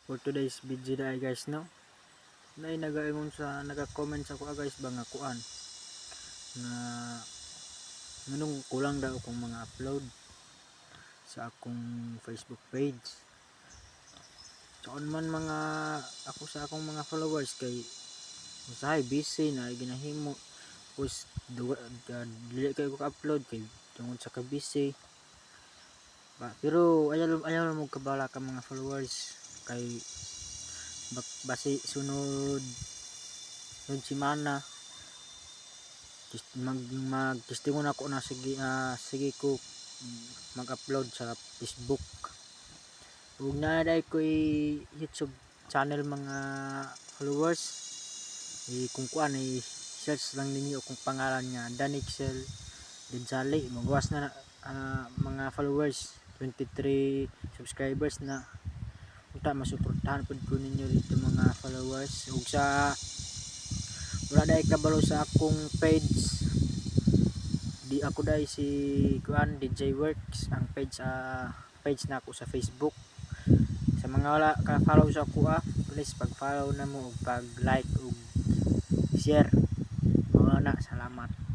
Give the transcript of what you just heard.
For today's video dai guys, no, nay nagaingon sa naka-comment sa kuha guys ba nga kuan na nganong kulang daw akong mga upload sa akong Facebook page. Soon man mga ako sa akong mga followers kay usahay busy na ginahimo pus dili kay ko ka-upload kay tungod sa ka busy ba. Pero ayaw mo kabala ka mga followers kay basi sunod semana mag testingon ako na sige ko mag-upload sa Facebook. Ug naday ko YouTube channel mga followers, kung kuan search lang ninyo kung pangalan niya Danixel Denzali, magawas na mga followers, 23 subscribers na. Unta masuportahan pud ko ninyo dito mga followers. Ug sa wala dai kabalo sa akong page, di ako dai si kuan DJ Works ang page na ako sa Facebook. Sa mga wala ka follow sa ako, please pag-follow na mo ug pag-like ug share. Salamat.